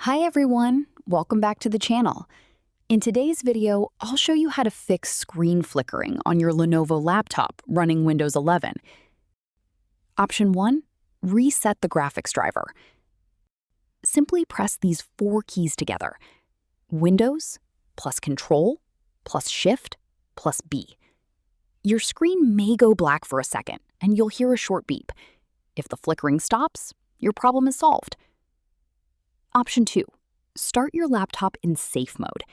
Hi everyone, welcome back to the channel. In today's video, I'll show you how to fix screen flickering on your Lenovo laptop running Windows 11. Option 1, reset the graphics driver. Simply press these 4 keys together: Windows plus Control plus Shift plus B. Your screen may go black for a second and you'll hear a short beep. If the flickering stops, your problem is solved. Option 2, start your laptop in safe mode.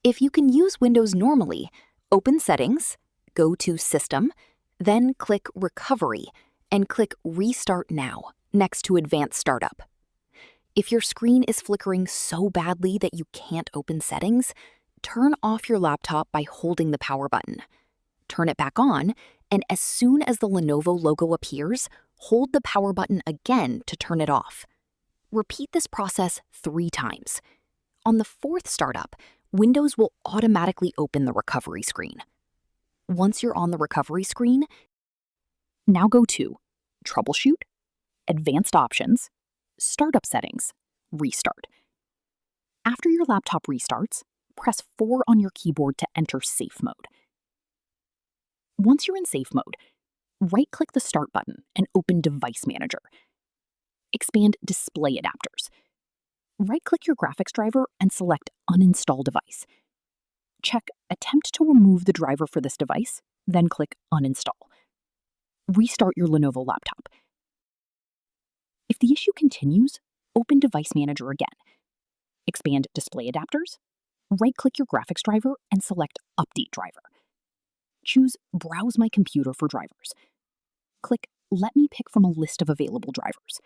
If you can use Windows normally, open Settings, go to System, then click Recovery, and click Restart Now next to Advanced Startup. If your screen is flickering so badly that you can't open Settings, turn off your laptop by holding the power button. Turn it back on, and as soon as the Lenovo logo appears, hold the power button again to turn it off. Repeat this process 3 times. On the 4th startup, Windows will automatically open the recovery screen. Once you're on the recovery screen, now go to Troubleshoot, Advanced Options, Startup Settings, Restart. After your laptop restarts, press 4 on your keyboard to enter safe mode. Once you're in safe mode, right-click the Start button and open Device Manager. Expand Display Adapters. Right-click your graphics driver and select Uninstall Device. Check Attempt to remove the driver for this device, then click Uninstall. Restart your Lenovo laptop. If the issue continues, open Device Manager again. Expand Display Adapters. Right-click your graphics driver and select Update Driver. Choose Browse My Computer for drivers. Click Let me pick from a list of available drivers.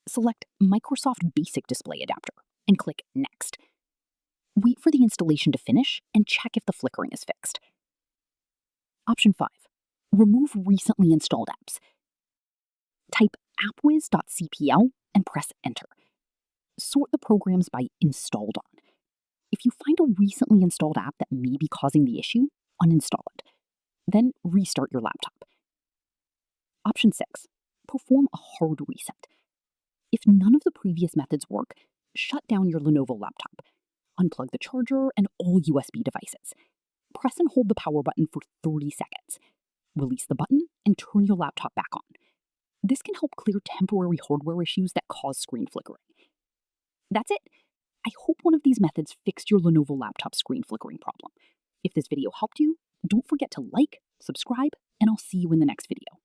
Select Microsoft Basic Display Adapter and click Next. Wait for the installation to finish and check if the flickering is fixed. Option 5, remove recently installed apps. Type appwiz.cpl and press Enter. Sort the programs by installed on. If you find a recently installed app that may be causing the issue, uninstall it. Then restart your laptop. Option 6, perform a hard reset. If none of the previous methods work, shut down your Lenovo laptop. Unplug the charger and all USB devices. Press and hold the power button for 30 seconds. Release the button and turn your laptop back on. This can help clear temporary hardware issues that cause screen flickering. That's it. I hope one of these methods fixed your Lenovo laptop screen flickering problem. If this video helped you, don't forget to like, subscribe, and I'll see you in the next video.